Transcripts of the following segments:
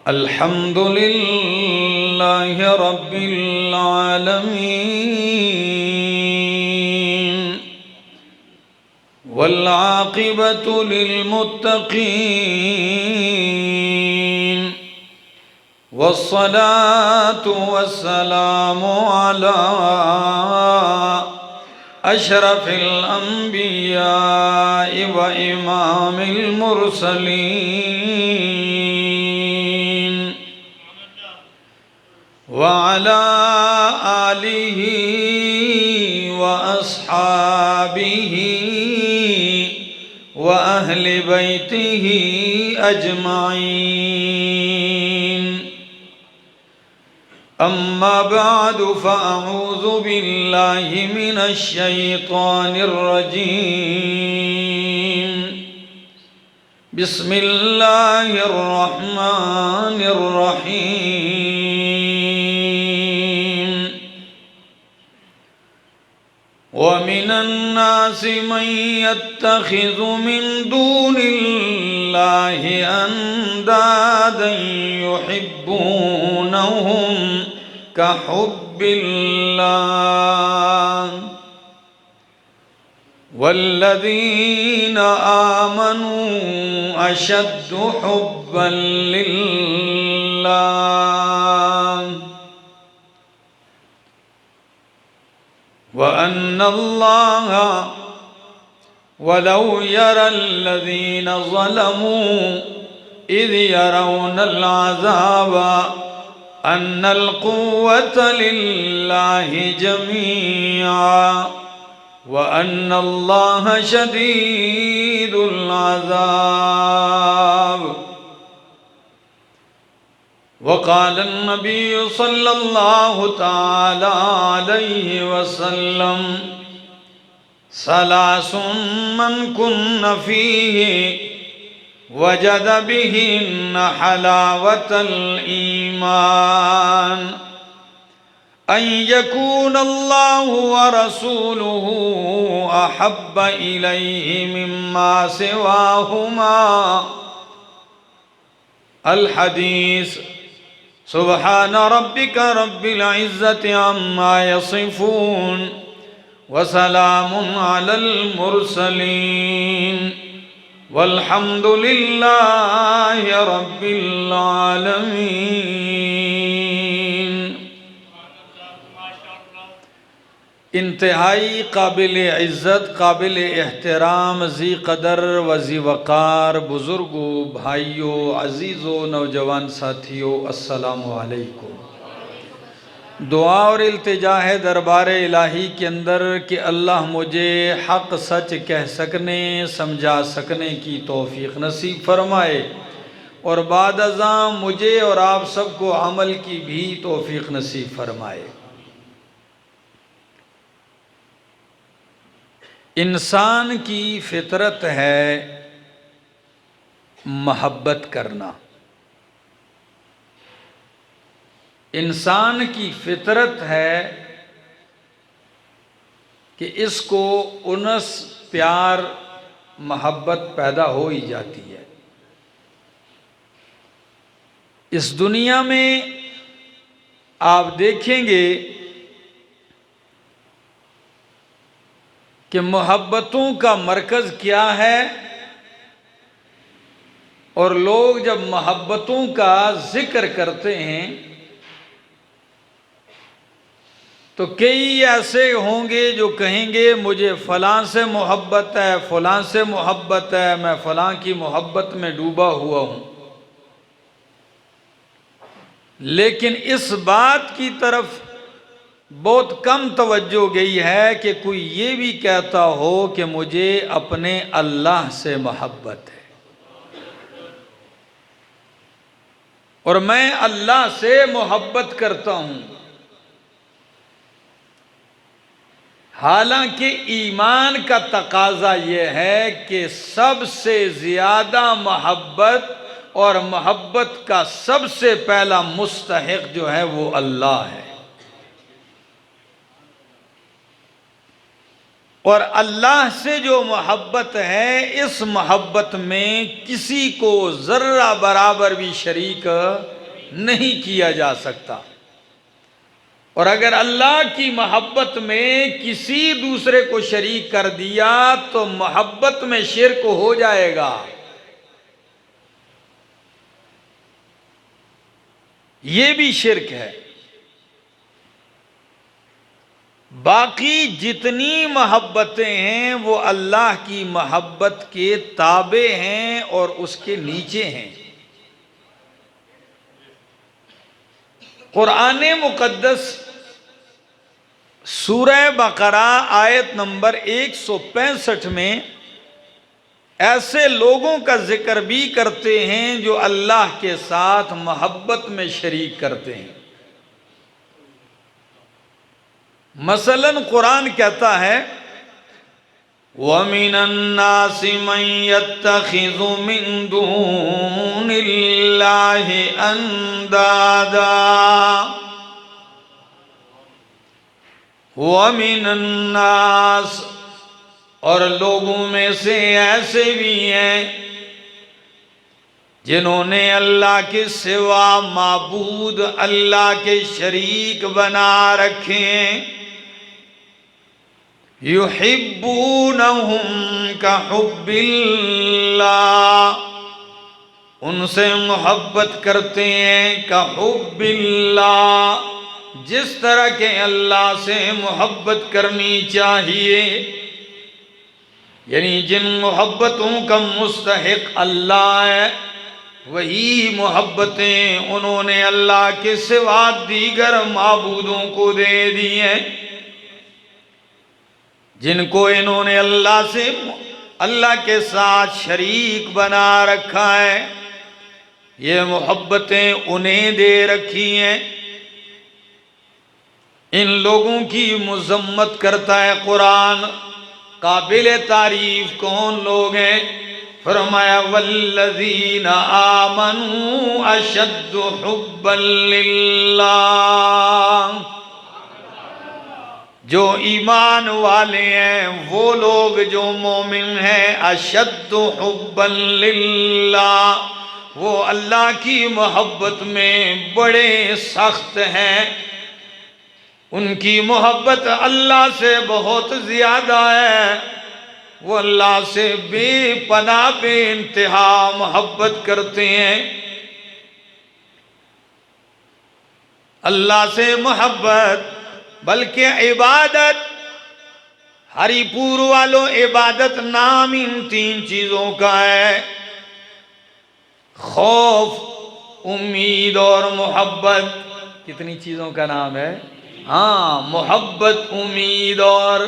अल्हम्दुलिल्लाहि रब्बिल आलमीन वल आक़िबतु लिल मुत्तक़ीन वस्सलातु वस्सलामु अला अशरफिल अंबिया व इमामिल मुरसलीन व अला आलिहि व अस्हाबिहि व अहले बैतिहि अजमाइन। अम्मा बादु फ़अऊज़ु बिल्लाहि मिनश शैतानिर रजीम। बिस्मिल्लाहिर रहमानिर रहीम। व मिनन नासि मन यत्तखिज़ु मिन दूनिल्लाहि अंदादन युहिब्बूनहुम कहुब्बिल्लाह वल्लज़ीन आमनू अशद्दु हुब्बन लिल्लाह व अन्नल्लाह वलौ यरल्लज़ीन ज़लमू इज़ यरौनल अज़ाब अन्नल क़ुव्वत लिल्लाहि जमीआ व अन्नल्लाह शदीदुल अज़ाब। वक़ाल नबी सल्लल्लाहु तआला अलैहि वसल्लम सलासुन मन कुन्न फीहि वजद बिहिन्न हलावतल ईमान अन यकून अल्लाहु व रसूलुहु अहब्ब इलैहि मिम्मा सिवाहुमा। अल हदीस। सुब्हान रब्बिका रब्बिल इज़्ज़ति अम्मा यसिफून व सलामुन अलल मुरसलीन वल्हम्दुलिल्लाहि रब्बिल आलमीन। इंतहाई काबिल इज़्ज़त, काबिल एहतराम, ज़ी क़दर व ज़ी वक़ार बुज़ुर्गों, भाइयों, अज़ीज़ों, नौजवान साथियों, अस्सलामु अलैकुम। दुआ और इल्तिजा है दरबार इलाही के अंदर कि अल्लाह मुझे हक़ सच कह सकने, समझा सकने की तौफ़ीक़ नसीब फ़रमाए और बाद अज़ां मुझे और आप सबको अमल की भी तौफ़ीक़ नसीब फ़रमाए। इंसान की फितरत है मोहब्बत करना। इंसान की फितरत है कि इसको उनस, प्यार, मोहब्बत पैदा हो ही जाती है। इस दुनिया में आप देखेंगे कि मोहब्बतों का मरकज़ क्या है और लोग जब मोहब्बतों का जिक्र करते हैं तो कई ऐसे होंगे जो कहेंगे मुझे फ़लाँ से मोहब्बत है, फ़लाँ से मोहब्बत है, मैं फ़लाँ की मोहब्बत में डूबा हुआ हूँ। लेकिन इस बात की तरफ बहुत कम तवज्जो गई है कि कोई ये भी कहता हो कि मुझे अपने अल्लाह से मोहब्बत है और मैं अल्लाह से मोहब्बत करता हूँ। हालांकि ईमान का तकाजा ये है कि सबसे ज़्यादा मोहब्बत और मोहब्बत का सबसे पहला मुस्तहिक जो है वो अल्लाह है। और अल्लाह से जो मोहब्बत है, इस मोहब्बत में किसी को जर्रा बराबर भी शरीक नहीं किया जा सकता। और अगर अल्लाह की मोहब्बत में किसी दूसरे को शरीक कर दिया तो मोहब्बत में शिर्क हो जाएगा। ये भी शिर्क है। बाकी जितनी मोहब्बतें हैं वो अल्लाह की मोहब्बत के ताबे हैं और उसके नीचे हैं। कुरान मुकद्दस सूरह बकरा आयत नंबर 165 में ऐसे लोगों का जिक्र भी करते हैं जो अल्लाह के साथ मोहब्बत में शरीक करते हैं। मसलन कुरान कहता है, वमिनन्नासि मन यत्तखिज़ु मिन दूनिल्लाहि अंदादा वमिनन्नास, और लोगों में से ऐसे भी हैं जिन्होंने अल्लाह के सिवा माबूद अल्लाह के शरीक बना रखे हैं। युहिब्बूनहुम का हुब्बिल्लाह, उनसे मोहब्बत करते हैं का हुब्बिल्लाह, जिस तरह के अल्लाह से मोहब्बत करनी चाहिए। यानी जिन मोहब्बतों का मुस्तहिक अल्लाह है वही मोहब्बतें उन्होंने अल्लाह के सिवा दीगर माबूदों को दे दी हैं। जिनको इन्होंने अल्लाह के साथ शरीक बना रखा है, ये मोहब्बतें उन्हें दे रखी हैं। इन लोगों की मुज़म्मत करता है कुरान। काबिल तारीफ कौन लोग हैं? फरमाया वल्लज़ीना आमनू अशद्दु हुब्बन लिल्लाह, जो ईमान वाले हैं वो लोग जो मोमिन हैं, अशद्दु हुब्बन लिल्लाह, वो अल्लाह की मोहब्बत में बड़े सख्त हैं। उनकी मोहब्बत अल्लाह से बहुत ज़्यादा है। वो अल्लाह से बेपनाह बेइंतहा मोहब्बत करते हैं। अल्लाह से मोहब्बत, बल्कि इबादत, हरिपुर वालों इबादत नाम इन 3 चीज़ों का है, खौफ, उम्मीद और मोहब्बत। कितनी चीज़ों का नाम है? हाँ, मोहब्बत, उम्मीद और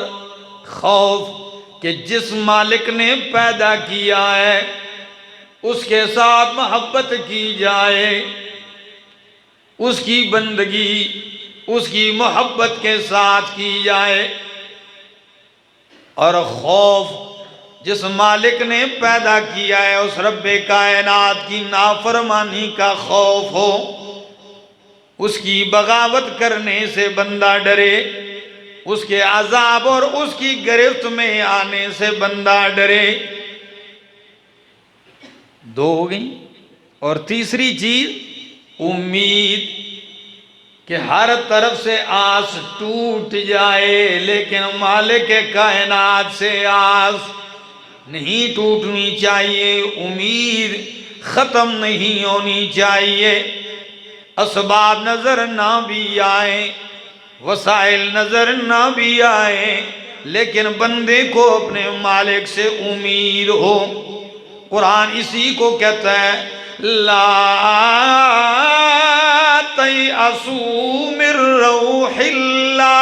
खौफ। कि जिस मालिक ने पैदा किया है उसके साथ मोहब्बत की जाए, उसकी बंदगी उसकी मोहब्बत के साथ की जाए। और खौफ, जिस मालिक ने पैदा किया है उस रब्बे कायनात की नाफरमानी का खौफ हो, उसकी बगावत करने से बंदा डरे, उसके अजाब और उसकी गिरफ्त में आने से बंदा डरे। 2 हो गई। और तीसरी चीज उम्मीद, कि हर तरफ से आस टूट जाए लेकिन मालिक कायनात से आस नहीं टूटनी चाहिए, उम्मीद खत्म नहीं होनी चाहिए। असबाब नजर ना भी आए, वसाइल नजर ना भी आए, लेकिन बंदे को अपने मालिक से उम्मीद हो। कुरान इसी को कहता है, ला तयअसू मिर रौहिल्लाह।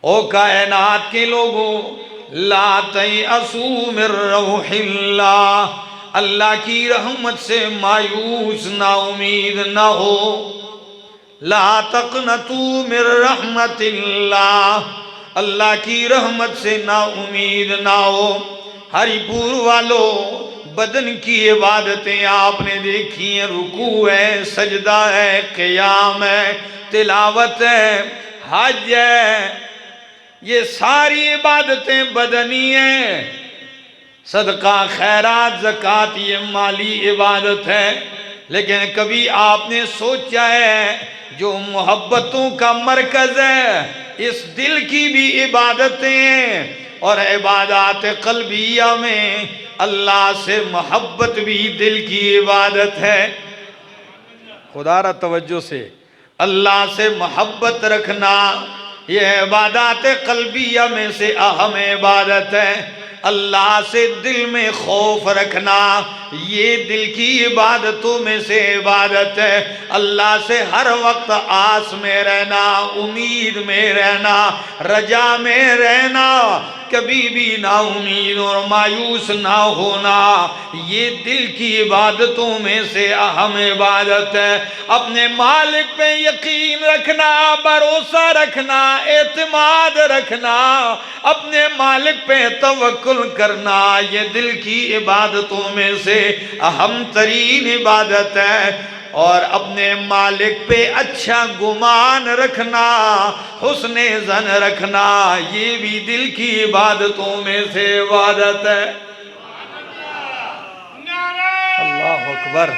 ओ कायनात के लोगों, ला तयअसू मिर रौहिल्लाह, अल्लाह की रहमत से मायूस ना उम्मीद ना हो। ला तक़नतू मिर रहमतिल्लाह, अल्लाह की रहमत से ना उम्मीद ना हो। हरिपुर वालों, बदन की इबादतें आपने देखी हैं, रुकू है, सजदा है, क़याम है, तिलावत है, हज है, ये सारी इबादतें बदनी हैं। सदका, खैरात, ज़कात ये माली इबादत है। लेकिन कभी आपने सोचा है जो मोहब्बतों का मरकज़ है, इस दिल की भी इबादतें हैं, और इबादत क़ल्बिया में अल्लाह से मोहब्बत भी दिल की इबादत है। खुदारा तवज्जो से, अल्लाह से मोहब्बत रखना यह इबादत क़ल्बिया में से अहम इबादत है। अल्लाह से दिल में खौफ रखना ये दिल की इबादतों में से इबादत है। अल्लाह से हर वक्त आस में रहना, उम्मीद में रहना, रजा में रहना, कभी भी ना उम्मीद और मायूस ना होना, ये दिल की इबादतों में से अहम इबादत है। अपने मालिक पे यकीन रखना, भरोसा रखना, एतमाद रखना, अपने मालिक पे तवक्कुल करना, ये दिल की इबादतों में से अहम तरीन इबादत है। और अपने मालिक पे अच्छा गुमान रखना, हुस्ने ज़न रखना, ये भी दिल की इबादतों में से इबादत है। अल्लाह अकबर।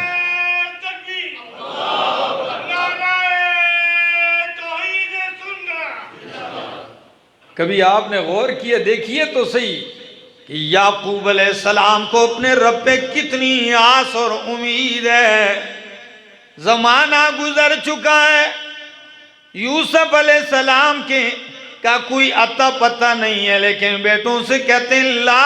कभी आपने गौर किया, देखिए तो सही कि याकूब अलैहिस्सलाम को अपने रब पे कितनी आस और उम्मीद है। जमाना गुजर चुका है, यूसुफ अलैहिस्सलाम के का कोई अता पता नहीं है, लेकिन बेटों से कहते हैं ला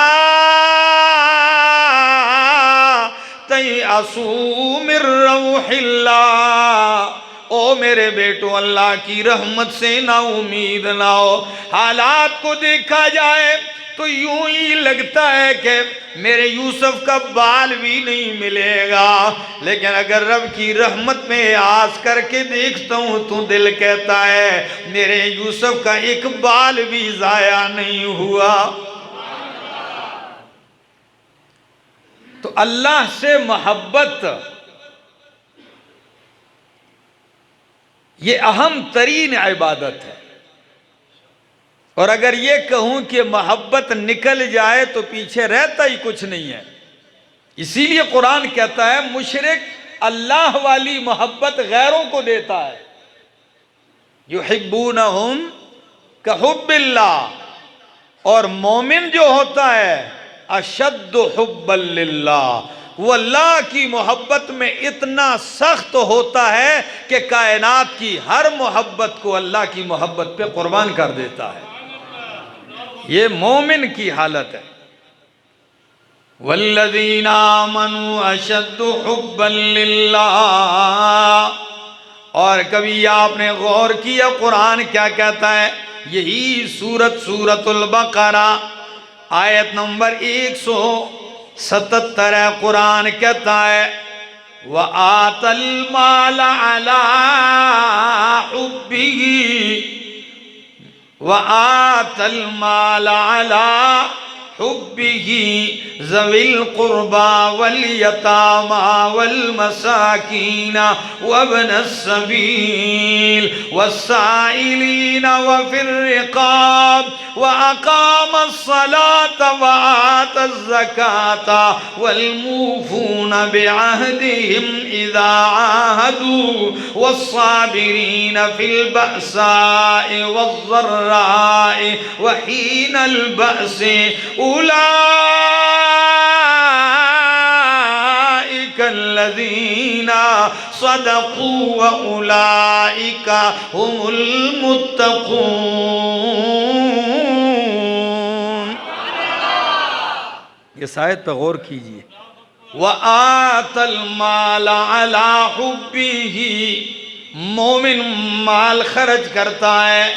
तयअसू मिर रौहिल्लाह, ओ मेरे बेटो अल्लाह की रहमत से ना उम्मीद ना हो। हालात को देखा जाए तो यूं ही लगता है कि मेरे यूसुफ का बाल भी नहीं मिलेगा, लेकिन अगर रब की रहमत में आस करके देखता हूं तो दिल कहता है मेरे यूसुफ का एक बाल भी जाया नहीं हुआ। तो अल्लाह से मोहब्बत ये अहम तरीन इबादत है। और अगर ये कहूं कि मोहब्बत निकल जाए तो पीछे रहता ही कुछ नहीं है। इसीलिए कुरान कहता है मुशरिक अल्लाह वाली मोहब्बत गैरों को देता है। युहिब्बूनहुम कहुब्बिल्लाह, और मोमिन जो होता है अशद्दु हुब्बन लिल्लाह, वो अल्लाह की मोहब्बत में इतना सख्त होता है कि कायनात की हर मोहब्बत को अल्लाह की मोहब्बत पे कुर्बान कर देता है। ये मोमिन की हालत है। वल्लज़ीना आमनू अशद्दु हुब्बन लिल्लाह। और कभी आपने गौर किया कुरान क्या कहता है? यही सूरतुल बकरा आयत नंबर 177 है। कुरान कहता है व आतल माल अला हुब्बिही व आतल माल अला हुब्बिही ज़विल कुर्बा वल यतामा वल मसाकीन वब्नस सबील वस्साइलीन व फिर रिकाब व अकामस सलात व आतज़ ज़कात वल मूफून बिअहदिहिम इज़ा आहदू वस्साबिरीन फिल बअसाइ वज़्ज़र्राइ व हीनल बअस उलाइकल्लज़ीना सदक़ू व उलाइका हुमुल मुत्तक़ून। ये शायद पे गौर कीजिए। व आतल माल अला हुब्बिही, मोमिन माल खर्च करता है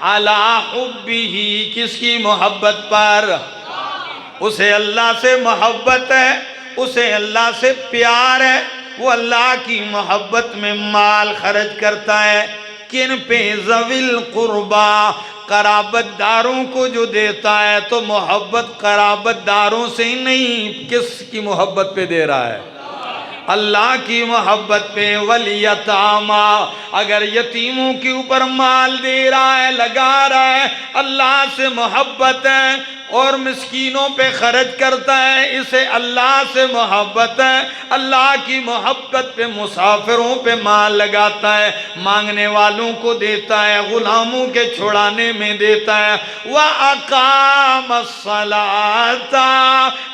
अला हुब्बिही, किसकी मोहब्बत पर? उसे अल्लाह से मोहब्बत है, उसे अल्लाह से प्यार है, वो अल्लाह की मोहब्बत में माल खर्च करता है। किन पे? ज़विल कुर्बा, कराबतदारों को जो देता है। तो मोहब्बत कराबतदारों से ही नहीं, किसकी मोहब्बत पे दे रहा है? अल्लाह की मोहब्बत पे। वलियतामा, अगर यतीमों के ऊपर माल दे रहा है, लगा रहा है, अल्लाह से मोहब्बत है। और मिस्कीनों पे खर्च करता है, इसे अल्लाह से मोहब्बत है। अल्लाह की मोहब्बत पे मुसाफिरों पे माल लगाता है, मांगने वालों को देता है, गुलामों के छुड़ाने में देता है। व अकामस्सलाता,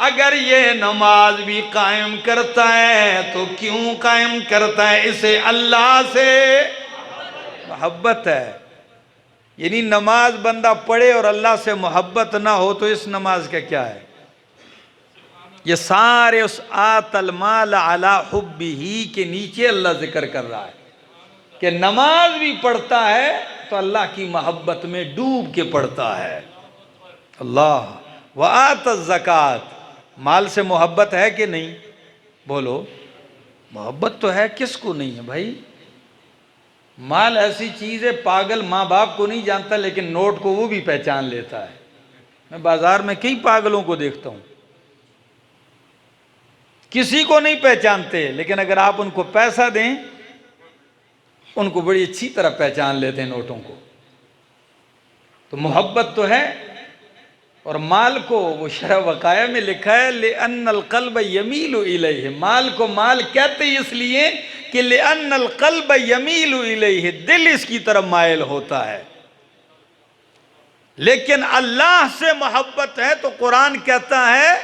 अगर ये नमाज भी कायम करता है तो क्यों कायम करता है? इसे अल्लाह से मोहब्बत है। यानी नमाज बंदा पढ़े और अल्लाह से मोहब्बत ना हो तो इस नमाज का क्या है? ये सारे उस आतल माल अला हुब्बिही के नीचे अल्लाह जिक्र कर रहा है कि नमाज भी पढ़ता है तो अल्लाह की मोहब्बत में डूब के पढ़ता है। अल्लाह व आत ज़कात, माल से मोहब्बत है कि नहीं? बोलो, मोहब्बत तो है, किसको नहीं है भाई? माल ऐसी चीज है, पागल माँ बाप को नहीं जानता लेकिन नोट को वो भी पहचान लेता है। मैं बाजार में कई पागलों को देखता हूं, किसी को नहीं पहचानते, लेकिन अगर आप उनको पैसा दें उनको बड़ी अच्छी तरह पहचान लेते हैं नोटों को। तो मोहब्बत तो है। और माल को वो शरह वकाया में लिखा है ले अन्नल क़ल्ब यमीलु इलैहि, माल को माल कहते इसलिए कि ले अन्नल क़ल्ब यमीलु इलैहि, दिल इसकी तरफ मायल होता है। लेकिन अल्लाह से मोहब्बत है तो कुरान कहता है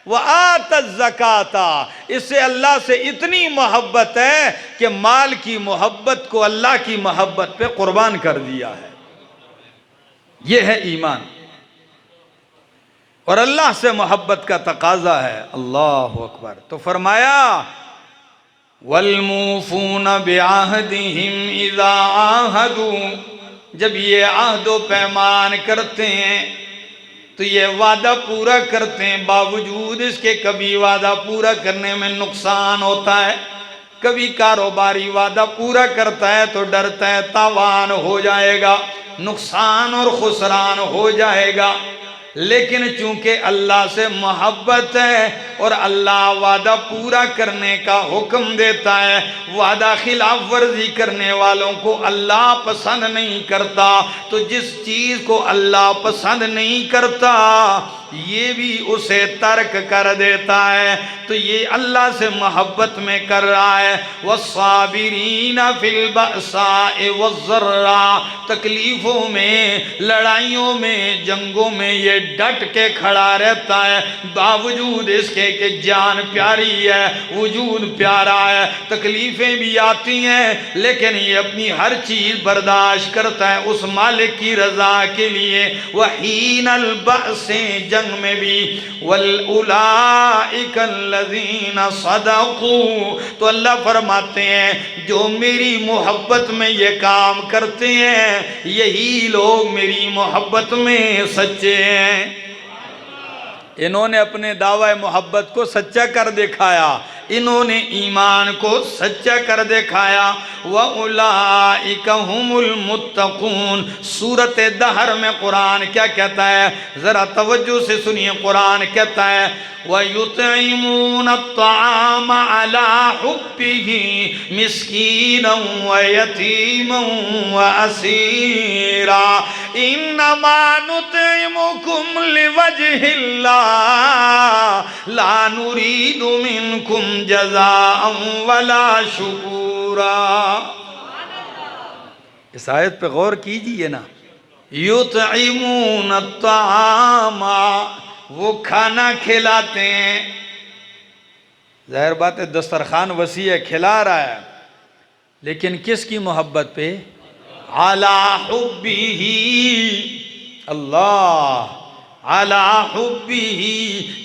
व आत ज़काता, इससे अल्लाह से इतनी मोहब्बत है कि माल की मोहब्बत को अल्लाह की मोहब्बत पे कुर्बान कर दिया है। यह है ईमान और अल्लाह से मोहब्बत का तकाजा है। अल्लाह अकबर। तो फरमाया वल्मूफून बिअहदिहिम इज़ा आहदू, जब ये आहदो पैमान करते हैं तो ये वादा पूरा करते हैं, बावजूद इसके कभी वादा पूरा करने में नुकसान होता है, कभी कारोबारी वादा पूरा करता है तो डरता है तावान हो जाएगा, नुकसान और खुसरान हो जाएगा। लेकिन चूंकि अल्लाह से मोहब्बत है और अल्लाह वादा पूरा करने का हुक्म देता है, वादा खिलाफ वर्जी करने वालों को अल्लाह पसंद नहीं करता। तो जिस चीज़ को अल्लाह पसंद नहीं करता ये भी उसे तर्क कर देता है। तो ये अल्लाह से मोहब्बत में कर रहा है। वस्साबिरीना फिल बअसाए वज़र्रा, तकलीफ़ों में, लड़ाइयों में, जंगों में ये डट के खड़ा रहता है, बावजूद इसके कि जान प्यारी है, वजूद प्यारा है, तकलीफ़ें भी आती हैं लेकिन ये अपनी हर चीज़ बर्दाश्त करता है उस मालिक की रज़ा के लिए। वहीनल बअसे, जंग में भी, वल उलाइकल लज़ीना सदक़ू, तो अल्लाह फरमाते हैं जो मेरी मोहब्बत में ये काम करते हैं यही लोग मेरी मोहब्बत में सच्चे हैं। इन्होंने अपने दावा मोहब्बत को सच्चा कर दिखाया, इन्होंने ईमान को सच्चा कर दिखाया। व उलाइका हुमुल मुत्तकून, सूरत दहर में कुरान क्या कहता है, ज़रा तवज्जो से सुनिए। कुरान कहता है व युतइमून अत्ताम अला हुब्बिही मिस्कीनन व यतीमन व असीरा इन्नमा नुतइमुकुम लिवजहिल्लाह ला नुरीदु मिनकुम जज़ाअन वला शुकूरा। इस आयत पे गौर कीजिए ना। युतइमून अत्तामा, वो खाना खिलाते हैं, जाहिर बात है दस्तरखान वसी है, खिला रहा है, लेकिन किसकी मोहब्बत पे? अला हुब्बिही, अल्लाह, अला हुब्बिही,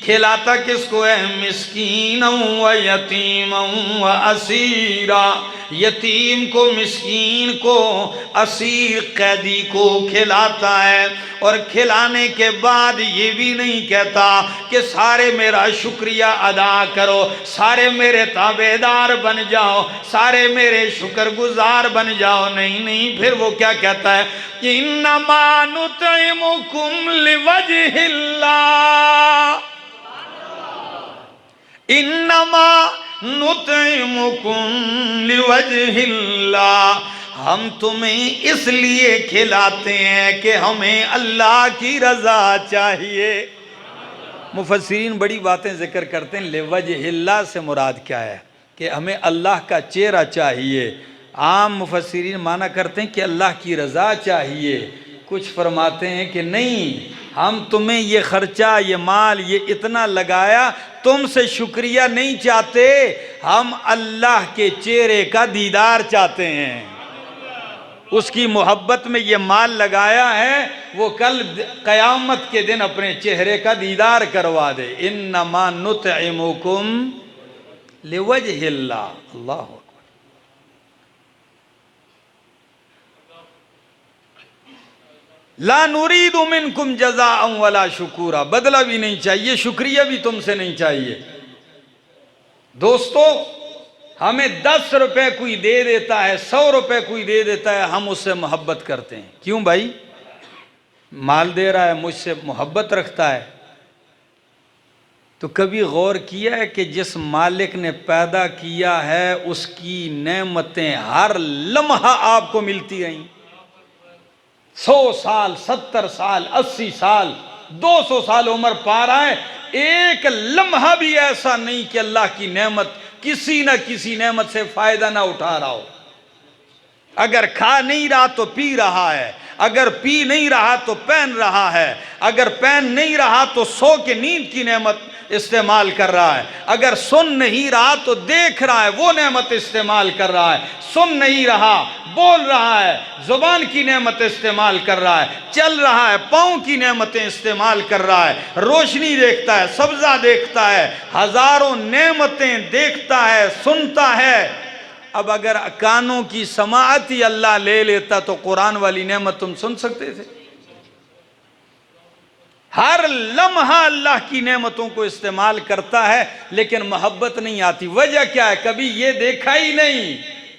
खिलाता किसको है? मिस्कीनन व यतीमन व असीरा, यतीम को, मिस्कीन को, असीर कैदी को खिलाता है। और खिलाने के बाद ये भी नहीं कहता कि सारे मेरा शुक्रिया अदा करो, सारे मेरे ताबेदार बन जाओ, सारे मेरे शुक्रगुजार बन जाओ, नहीं नहीं, फिर वो क्या कहता है? इन्नमा नुतइमुकुम लिवजहिल्लाह, इन्नमा नुतइमुकुम लिवजहिल्लाह, हम तुम्हें इसलिए खिलाते हैं कि हमें अल्लाह की रजा चाहिए। मुफस्सिरीन बड़ी बातें जिक्र करते हैं, लिवजहिल्लाह से मुराद क्या है कि हमें अल्लाह का चेहरा चाहिए। आम मुफस्सिरीन माना करते हैं कि अल्लाह की रज़ा चाहिए। कुछ फरमाते हैं कि नहीं, हम तुम्हें ये खर्चा, ये माल, ये इतना लगाया, तुमसे शुक्रिया नहीं चाहते, हम अल्लाह के चेहरे का दीदार चाहते हैं। उसकी मोहब्बत में ये माल लगाया है, वो कल क़यामत के दिन अपने चेहरे का दीदार करवा दे। इन्नमा नुतइमुकुम लिवजहिल्लाह। अल्लाह अकबर। ला नुरीदु मिनकुम जज़ाअन वला शुकूरा, बदला भी नहीं चाहिए, शुक्रिया भी तुमसे नहीं चाहिए। दोस्तों, हमें 10 रुपए कोई दे देता है, 100 रुपए कोई दे देता है, हम उससे मोहब्बत करते हैं। क्यों भाई? माल दे रहा है, मुझसे मोहब्बत रखता है। तो कभी गौर किया है कि जिस मालिक ने पैदा किया है उसकी नेमतें हर लम्हा आपको मिलती रहीं? 100 साल, 70 साल, 80 साल, 200 साल उम्र पा रहा है, एक लम्हा भी ऐसा नहीं कि अल्लाह की नेमत, किसी न किसी नेमत से फायदा ना उठा रहा हो। अगर खा नहीं रहा तो पी रहा है, अगर पी नहीं रहा तो पहन रहा है, अगर पहन नहीं रहा तो सो के नींद की नेमत इस्तेमाल कर रहा है, अगर सुन नहीं रहा तो देख रहा है, वो नेमत इस्तेमाल कर रहा है, सुन नहीं रहा बोल रहा है, जुबान की नेमत इस्तेमाल कर रहा है, चल रहा है, पाँव की नेमतें इस्तेमाल कर रहा है, रोशनी देखता है, सब्जा देखता है, हजारों नेमतें देखता है, सुनता है। अब अगर कानों की समाअत ही अल्लाह ले लेता तो कुरान वाली नेमत तुम सुन सकते थे? हर लम्हा अल्लाह की नेमतों को इस्तेमाल करता है, लेकिन मोहब्बत नहीं आती। वजह क्या है? कभी ये देखा ही नहीं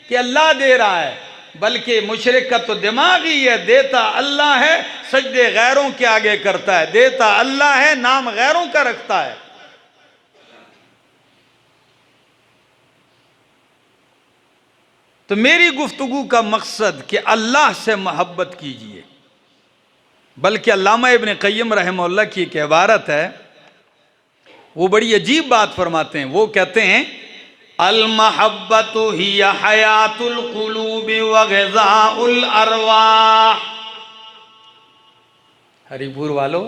कि अल्लाह दे रहा है, बल्कि मुशरिक का तो दिमाग ही है, देता अल्लाह है, सजदे गैरों के आगे करता है, देता अल्लाह है, नाम गैरों का रखता है। तो मेरी गुफ्तगू का मकसद कि अल्लाह से मोहब्बत कीजिए। बल्कि अल्लामा इब्न क़य्यिम रहमहुल्लाह की एक इबारत है, वो बड़ी अजीब बात फरमाते हैं। वो कहते हैं, अल महब्बतु हिया हयातुल कुलूबि व ग़िज़ाउल अरवाह। हरिपुर वालों,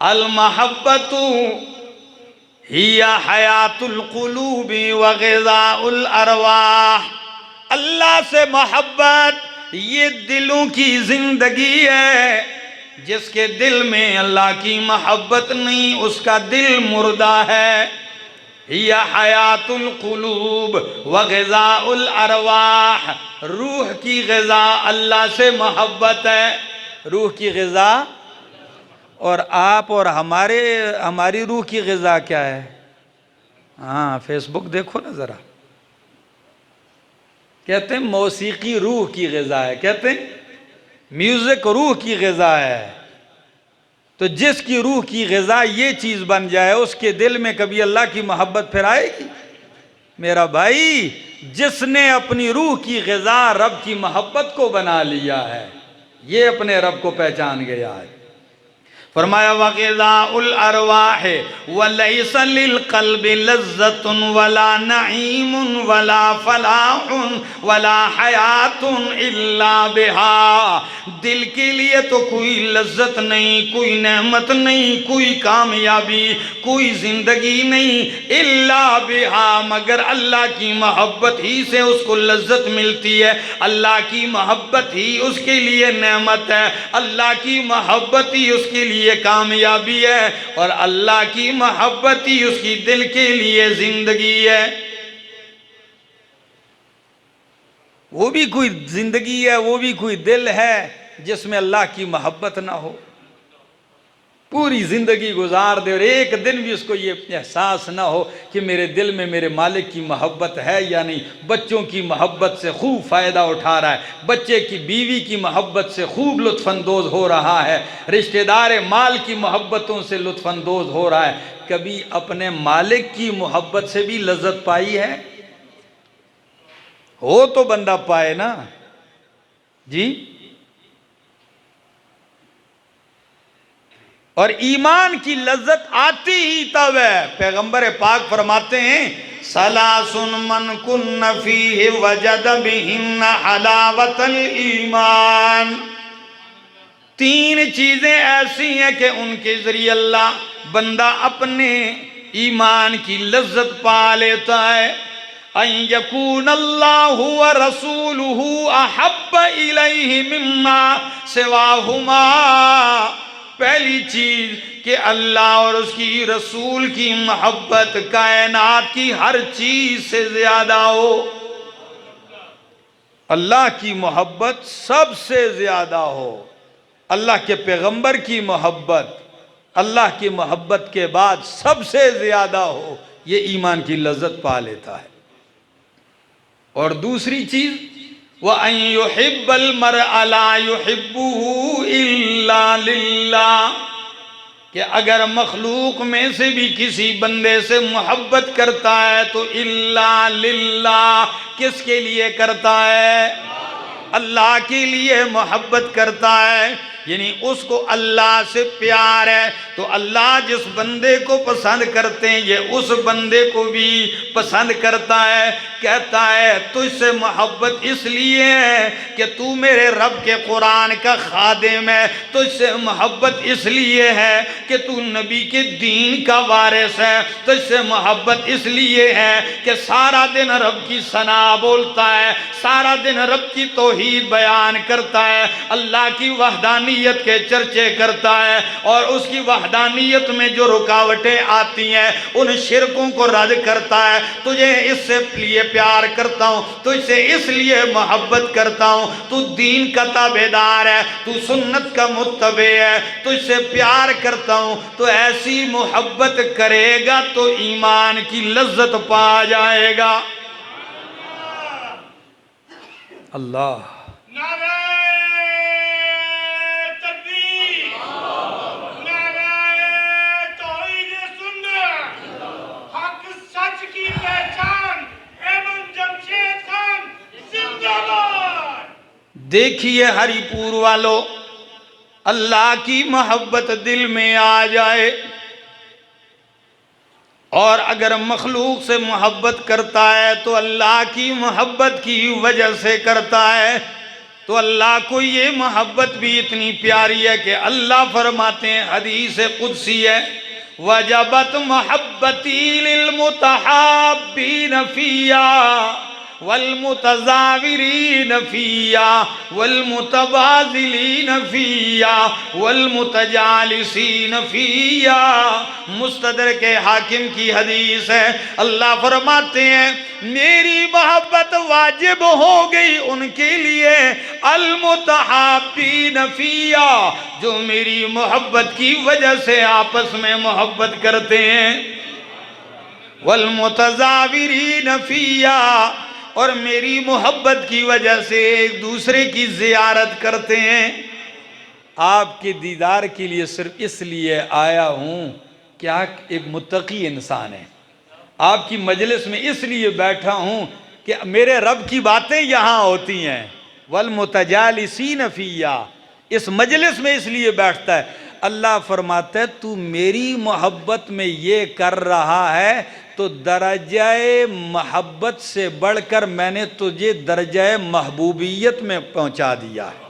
अल महब्बतु हिया हयातुल कुलूबि व ग़िज़ाउल अरवाह। अल्लाह से मोहब्बत ये दिलों की जिंदगी है। जिसके दिल में अल्लाह की मोहब्बत नहीं, उसका दिल मुर्दा है। या हयातुल कुलूब व ग़िज़ाउल अरवाह, रूह की ग़िज़ा अल्लाह से मोहब्बत है। रूह की ग़िज़ा और आप और हमारी रूह की ग़िज़ा क्या है? हाँ, फेसबुक देखो ना ज़रा। कहते हैं मौसीकी रूह की ग़िज़ा है, कहते हैं म्यूज़िक रूह की ग़िज़ा है। तो जिसकी रूह की ग़िज़ा ये चीज़ बन जाए, उसके दिल में कभी अल्लाह की मोहब्बत फिर आएगी? मेरा भाई, जिसने अपनी रूह की ग़िज़ा रब की मोहब्बत को बना लिया है, ये अपने रब को पहचान गया है। फरमाया व ग़िज़ाउल अरवाह व लैसा लिल क़ल्बि लज़्ज़तुन वला नईमुन वला फलाहुन वला हयातुन इल्ला बिहा। दिल के लिए तो कोई लज्जत नहीं, कोई नेमत नहीं, कोई कामयाबी, कोई जिंदगी नहीं, इल्ला बिहा, मगर अल्लाह की मोहब्बत ही से उसको लज्जत मिलती है। अल्लाह की मोहब्बत ही उसके लिए नेमत है, अल्लाह की मोहब्बत ही उसके लिए कामयाबी है, और अल्लाह की मोहब्बत ही उसकी दिल के लिए जिंदगी है। वो भी कोई जिंदगी है, वो भी कोई दिल है जिसमें अल्लाह की मोहब्बत ना हो। पूरी ज़िंदगी गुजार दे और एक दिन भी उसको ये एहसास ना हो कि मेरे दिल में मेरे मालिक की मोहब्बत है या नहीं। बच्चों की मोहब्बत से खूब फ़ायदा उठा रहा है, बच्चे की बीवी की मोहब्बत से खूब लुत्फ़अंदोज़ हो रहा है, रिश्तेदार माल की मोहब्बतों से लुत्फ़अंदोज़ हो रहा है। कभी अपने मालिक की मोहब्बत से भी लज्जत पाई है? हो तो बंदा पाए ना जी। और ईमान की लज्जत आती ही तब है। पैगंबर पाक फरमाते हैं सलासुन मन कुन्न फीहि वजद बिहिन्न हलावतल ईमान। तीन चीजें ऐसी हैं कि उनके जरिए अल्लाह बंदा अपने ईमान की लज्जत पा लेता है। अन यकून अल्लाहु व रसूलुहु अहब्ब इलैहि मिम्मा सिवाहुमा। पहली चीज कि अल्लाह और उसकी रसूल की मोहब्बत कायनात की हर चीज से ज्यादा हो। अल्लाह की मोहब्बत सबसे ज्यादा हो, अल्लाह के पैगंबर की मोहब्बत अल्लाह की मोहब्बत के बाद सबसे ज्यादा हो, ये ईमान की लज्जत पा लेता है। और दूसरी चीज व अन युहिब्बल मरअ ला युहिब्बुहु इल्ला लिल्लाह, कि अगर मखलूक में से भी किसी बंदे से मोहब्बत करता है तो इल्ला लिल्लाह, किसके लिए करता है? अल्लाह के लिए मोहब्बत करता है। यानी उसको अल्लाह से प्यार है तो अल्लाह जिस बंदे को पसंद करते हैं ये उस बंदे को भी पसंद करता है। कहता है तुझसे मोहब्बत इसलिए है कि तू मेरे रब के कुरान का खादिम है, तुझसे मोहब्बत इसलिए है कि तू नबी के दीन का वारिस है, तुझसे मोहब्बत इसलिए है कि सारा दिन रब की सना बोलता है, सारा दिन रब की तौहीद बयान करता है, अल्लाह की वहदानियत के चर्चे करता है और उसकी वहदानियत में जो रुकावटें आती हैं उन शिरकों को रद्द करता है। तुझे इससे लिए प्यार करता हूँ, तुझसे इसलिए मोहब्बत करता हूँ, तू दीन का ताबेदार है, तू सुन्नत का मुत्तबे है, तुझसे प्यार करता हूँ। तो ऐसी मोहब्बत करेगा तो ईमान की लज्जत पा जाएगा। अल्लाह देखिए हरिपुर वालों, अल्लाह की मोहब्बत दिल में आ जाए और अगर मखलूक से मोहब्बत करता है तो अल्लाह की मोहब्बत की वजह से करता है। तो अल्लाह को ये मोहब्बत भी इतनी प्यारी है कि अल्लाह फरमाते हैं, हदीस कुदसी है, वजबत मोहब्बती लिल मुतहाब्बीन फिया वल मुतज़ाविरीन फिया वल मुतबाज़िलीन फिया वल मुतजालिसीन फिया। मुस्तदरक के हाकिम की हदीस है। अल्लाह फरमाते हैं मेरी मोहब्बत वाजिब हो गई उनके लिए, अल मुतहाब्बीन फिया, जो मेरी मोहब्बत की वजह से आपस में मोहब्बत करते हैं, वल मुतज़ाविरीन फिया, और मेरी मोहब्बत की वजह से एक दूसरे की जियारत करते हैं। आपके दीदार के लिए सिर्फ इसलिए आया हूँ कि आप एक मुत्तकी इंसान है, आपकी मजलिस में इसलिए बैठा हूँ कि मेरे रब की बातें यहाँ होती हैं। वल मुतजालिसीन फिया, इस मजलिस में इसलिए बैठता है। अल्लाह फरमाता है तू मेरी मोहब्बत में ये कर रहा है तो दर्जाए मोहब्बत से बढ़कर मैंने तुझे दर्जाए महबूबियत में पहुंचा दिया है।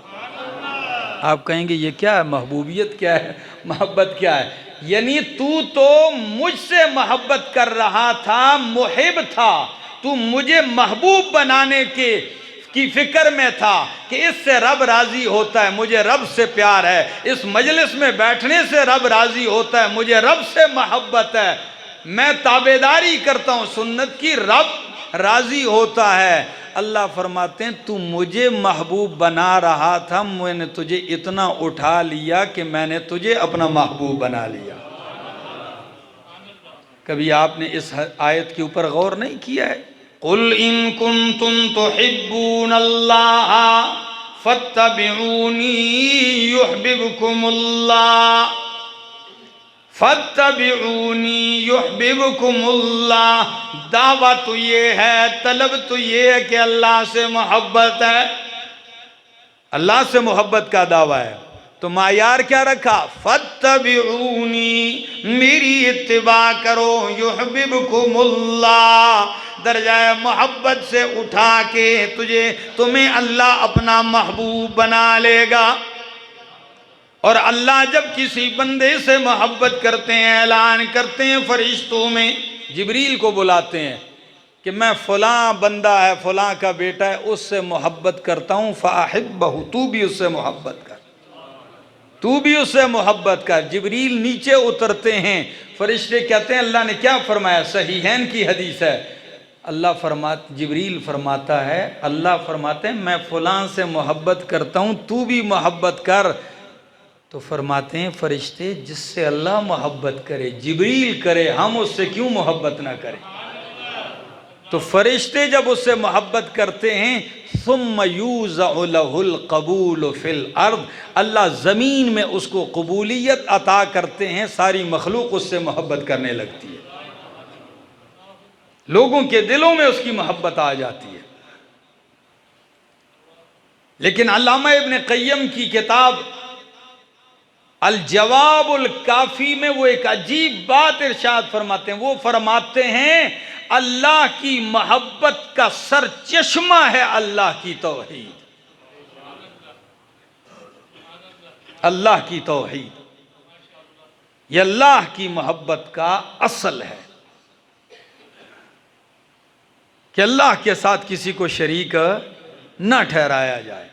आप कहेंगे ये क्या है, महबूबियत क्या है, मोहब्बत क्या है? यानी तू तो मुझसे मोहब्बत कर रहा था, मुहिब था, तू मुझे महबूब बनाने की फिक्र में था कि इससे रब राजी होता है, मुझे रब से प्यार है, इस मजलिस में बैठने से रब राजी होता है, मुझे रब से मोहब्बत है, मैं ताबेदारी करता हूँ सुन्नत की, रब राजी होता है। अल्लाह फरमाते हैं तू मुझे महबूब बना रहा था, मैंने तुझे इतना उठा लिया कि मैंने तुझे अपना महबूब बना लिया। कभी आपने इस आयत के ऊपर गौर नहीं किया है? कुल इन कुंतुम तुहिब्बूनल्लाह फत्तबिऊनी युहब्बिबकुमुल्लाह फत्तबिऊनी युहब्बिबकुमुल्लाह। दावा तो ये है, तलब तो ये है कि अल्लाह से मोहब्बत है, अल्लाह से मोहब्बत का दावा है। तो मायार क्या रखा? फत्तबिऊनी, मेरी इत्तिबा करो, युहब्बिबकुमुल्लाह, दर्जा मोहब्बत से उठा के तुम्हें अल्लाह अपना महबूब बना लेगा। और अल्लाह जब किसी बंदे से मोहब्बत करते हैं, ऐलान करते हैं फरिश्तों में, जिब्रील को बुलाते हैं कि मैं फ़लाँ बंदा है, फ़लाँ का बेटा है, उससे मोहब्बत करता हूँ, फ़ाहिब्बहु, तू भी उससे मोहब्बत कर, तू भी उससे मोहब्बत कर। जिब्रील नीचे उतरते हैं, फरिश्ते कहते हैं अल्लाह ने क्या फरमाया? सहीहैन की हदीस है। जिब्रील फरमाता है, अल्लाह फरमाते हैं मैं फ़लाँ से मोहब्बत करता हूँ, तू भी मोहब्बत कर। तो फरमाते हैं फरिश्ते, जिससे अल्लाह मोहब्बत करे, जिब्रील करे, हम उससे क्यों मोहब्बत ना करें? तो फरिश्ते जब उससे मोहब्बत करते हैं, सुम्म यूज़अ लहुल क़बूल फ़िल अर्द, अल्लाह ज़मीन में उसको कबूलियत अता करते हैं, सारी मखलूक उससे मोहब्बत करने लगती है, लोगों के दिलों में उसकी मोहब्बत आ जाती है। लेकिन अल्लामा इब्न क़य्यम की किताब अल जवाबुल काफ़ी में वो एक अजीब बात इरशाद फरमाते हैं। वो फरमाते हैं अल्लाह की मोहब्बत का सर चश्मा है अल्लाह की तौहीद, अल्लाह की तौहीद, ये अल्लाह की मोहब्बत का असल है कि अल्लाह के साथ किसी को शरीक न ठहराया जाए।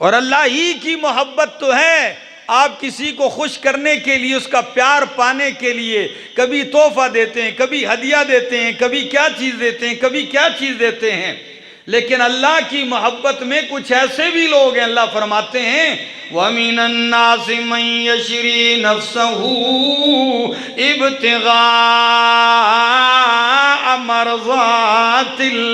और अल्लाह ही की मोहब्बत तो है, आप किसी को खुश करने के लिए, उसका प्यार पाने के लिए कभी तोहफा देते हैं, कभी हदिया देते हैं, कभी क्या चीज़ देते हैं, कभी क्या चीज़ देते हैं। लेकिन अल्लाह की मोहब्बत में कुछ ऐसे भी लोग हैं, अल्लाह फरमाते हैं वमिनन नासि मन यशरी नफ्सहू इब्तिगा मरज़ातिल्लाह।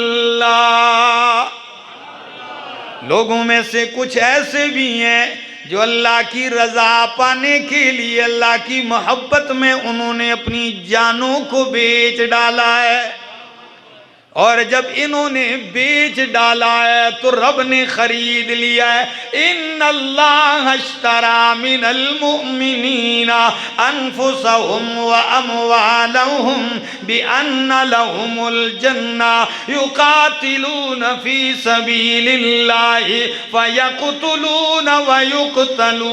लोगों में से कुछ ऐसे भी हैं जो अल्लाह की रज़ा पाने के लिए, अल्लाह की मोहब्बत में उन्होंने अपनी जानों को बेच डाला है। और जब इन्होंने बेच डाला है तो रब ने खरीद लिया है। इन्नल्लाह अश्तरा मिनल मुमिनीना अनफुसहुम व अमवालहुम बिअन्न लहुमुल जन्ना युकातिलून फी सबीलिल्लाहि फयक़तुलून व युक़तलून।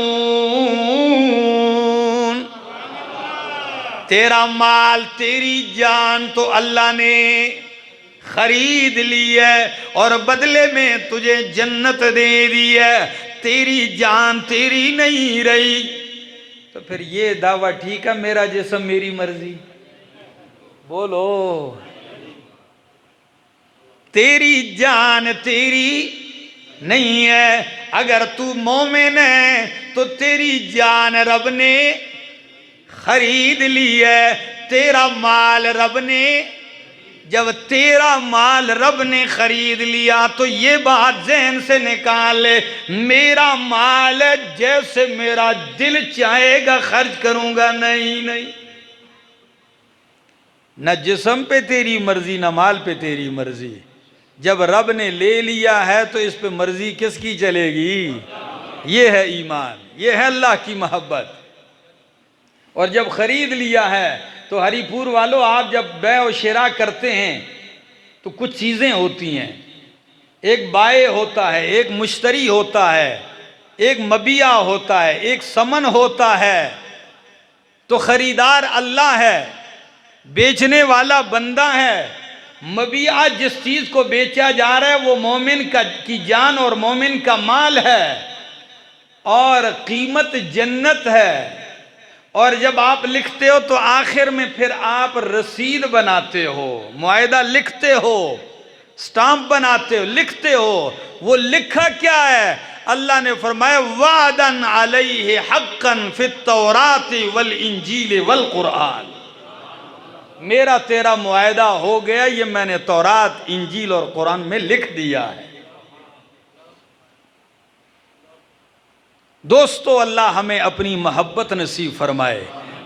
तेरा माल, तेरी जान तो अल्लाह ने खरीद ली है और बदले में तुझे जन्नत दे दी है, तेरी जान तेरी नहीं रही। तो फिर ये दावा ठीक है, मेरा जिस्म मेरी मर्जी, बोलो। तेरी जान तेरी नहीं है, अगर तू मोमिन है तो तेरी जान रब ने खरीद ली है, तेरा माल रब ने, जब तेरा माल रब ने खरीद लिया तो ये बात ज़हन से निकाल ले, मेरा माल जैसे मेरा दिल चाहेगा खर्च करूंगा, नहीं नहीं, न जिस्म पे तेरी मर्जी न माल पे तेरी मर्जी। जब रब ने ले लिया है तो इस पे मर्जी किसकी चलेगी? ये है ईमान, ये है अल्लाह की मोहब्बत। और जब खरीद लिया है तो हरिपुर वालों, आप जब बै और शिरा करते हैं तो कुछ चीज़ें होती हैं, एक बाय होता है, एक मुश्तरी होता है, एक मबिया होता है, एक समन होता है। तो खरीदार अल्लाह है, बेचने वाला बंदा है। मबिया जिस चीज़ को बेचा जा रहा है वो मोमिन की जान और मोमिन का माल है, और कीमत जन्नत है। और जब आप लिखते हो तो आखिर में फिर आप रसीद बनाते हो, मुआयदा लिखते हो, स्टाम्प बनाते हो, लिखते हो। वो लिखा क्या है? अल्लाह ने फरमाया वादन अलैहि हक्कन फित तौराती वल इंजील वल कुरान। मेरा तेरा मुआयदा हो गया, ये मैंने तौरात, इंजील और कुरान में लिख दिया है। दोस्तों, अल्लाह हमें अपनी मोहब्बत नसीब फरमाए।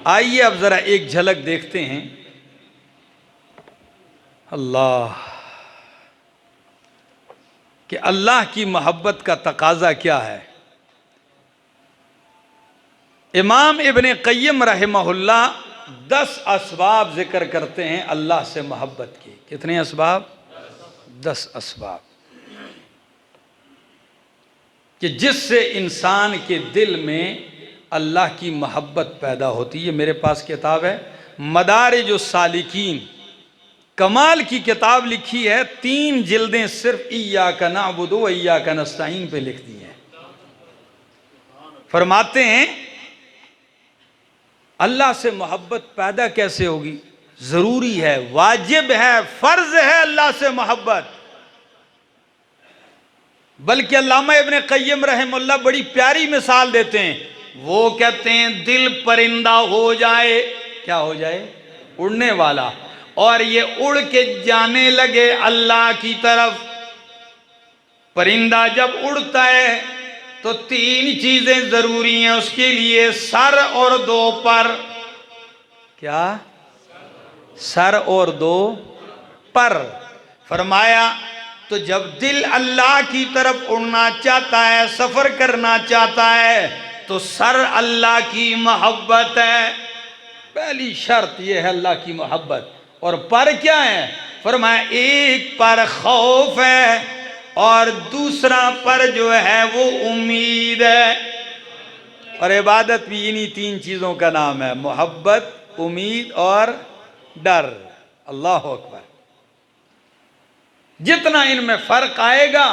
आइए अब जरा एक झलक देखते हैं। अल्लाह कि अल्लाह की मोहब्बत का तकाजा क्या है। इमाम इब्ने क़य्यिम रहमहुल्लाह 10 असबाब जिक्र करते हैं अल्लाह से मोहब्बत के। कितने असबाब? 10 असबाब कि जिससे इंसान के दिल में अल्लाह की मोहब्बत पैदा होती है। मेरे पास किताब है मदारिजुस सालिकीन, कमाल की किताब लिखी है, 3 जिल्दें सिर्फ इय्याका नअबुदु व इय्याका नस्तईन पे लिख दी हैं। फरमाते हैं अल्लाह से मोहब्बत पैदा कैसे होगी? जरूरी है, वाजिब है, फर्ज है अल्लाह से मोहब्बत। बल्कि अल्लामा इब्ने क़य्यिम रहमहुल्लाह बड़ी प्यारी मिसाल देते हैं। वो कहते हैं दिल परिंदा हो जाए, क्या हो जाए? उड़ने वाला, और ये उड़ के जाने लगे अल्लाह की तरफ। परिंदा जब उड़ता है तो 3 चीजें जरूरी हैं उसके लिए, सर और 2 पर। क्या? सर और 2 पर। फरमाया तो जब दिल अल्लाह की तरफ उड़ना चाहता है, सफर करना चाहता है, तो सर अल्लाह की मोहब्बत है। पहली शर्त यह है अल्लाह की मोहब्बत। और पर क्या है? फरमाया एक पर खौफ है और दूसरा पर जो है वो उम्मीद है। और इबादत भी इन्हीं 3 चीजों का नाम है, मोहब्बत, उम्मीद और डर। अल्लाह अकबर। जितना इनमें फर्क आएगा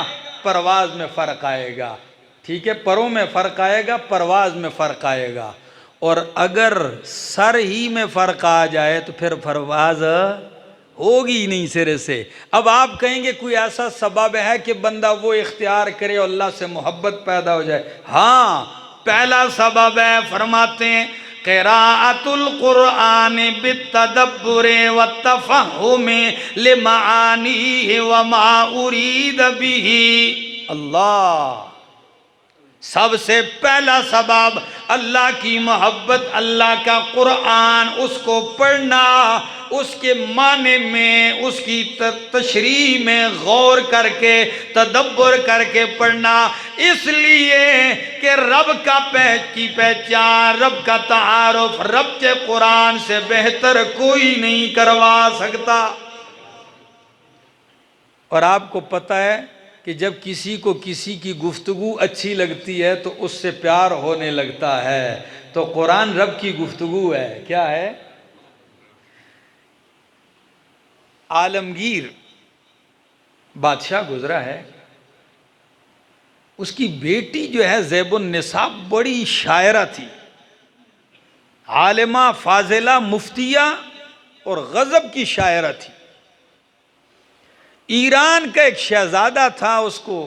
परवाज में फर्क आएगा। ठीक है, परों में फर्क आएगा, परवाज में फर्क आएगा। और अगर सर ही में फर्क आ जाए तो फिर परवाज होगी ही नहीं सिरे से। अब आप कहेंगे कोई ऐसा सबब है कि बंदा वो इख्तियार करे और अल्लाह से मोहब्बत पैदा हो जाए? हाँ, पहला सबब है, फरमाते हैं क़िराअतुल क़ुरआन बित्तदब्बुरि वत्तफ़हुमि लिमाआनीहि व मा उरीद बिही। अल्लाह, सबसे पहला सबब अल्लाह की मोहब्बत, अल्लाह का कुरान, उसको पढ़ना, उसके माने में, उसकी तशरीह में गौर करके, तदब्बर करके पढ़ना। इसलिए कि रब की पहचान, रब का तारुफ, रब के कुरान से बेहतर कोई नहीं करवा सकता। और आपको पता है कि जब किसी को किसी की गुफ्तगू अच्छी लगती है तो उससे प्यार होने लगता है। तो कुरान रब की गुफ्तगू है। क्या है? आलमगीर बादशाह गुजरा है, उसकी बेटी जो है ज़ैबुन निसा बड़ी शायरा थी, आलिमा, फाजिला, मुफ्तिया और गजब की शायरा थी। ईरान का एक शहजादा था, उसको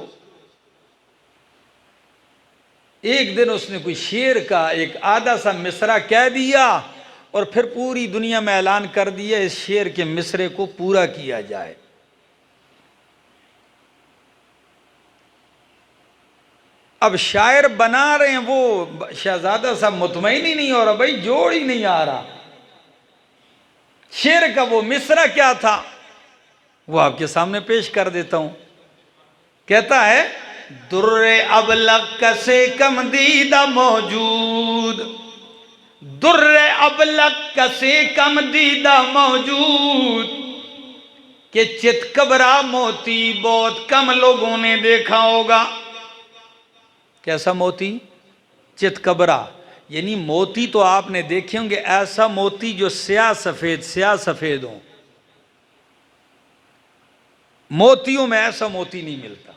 एक दिन उसने कोई शेर का एक आधा सा मिसरा कह दिया और फिर पूरी दुनिया में ऐलान कर दिया इस शेर के मिसरे को पूरा किया जाए। अब शायर बना रहे हैं, वो शहजादा सा मुतमईन ही नहीं हो रहा, भाई जोड़ ही नहीं आ रहा। शेर का वो मिसरा क्या था वो आपके सामने पेश कर देता हूं। कहता है दुर्रे अबलग कसे कम दीदा मौजूद, दुर्रे अबलग कसे कम दीदा मौजूद, कि चितकबरा मोती बहुत कम लोगों ने देखा होगा। कैसा मोती? चितकबरा, यानी मोती तो आपने देखे होंगे, ऐसा मोती जो स्याह सफेद हो। मोतियों में ऐसा मोती नहीं मिलता।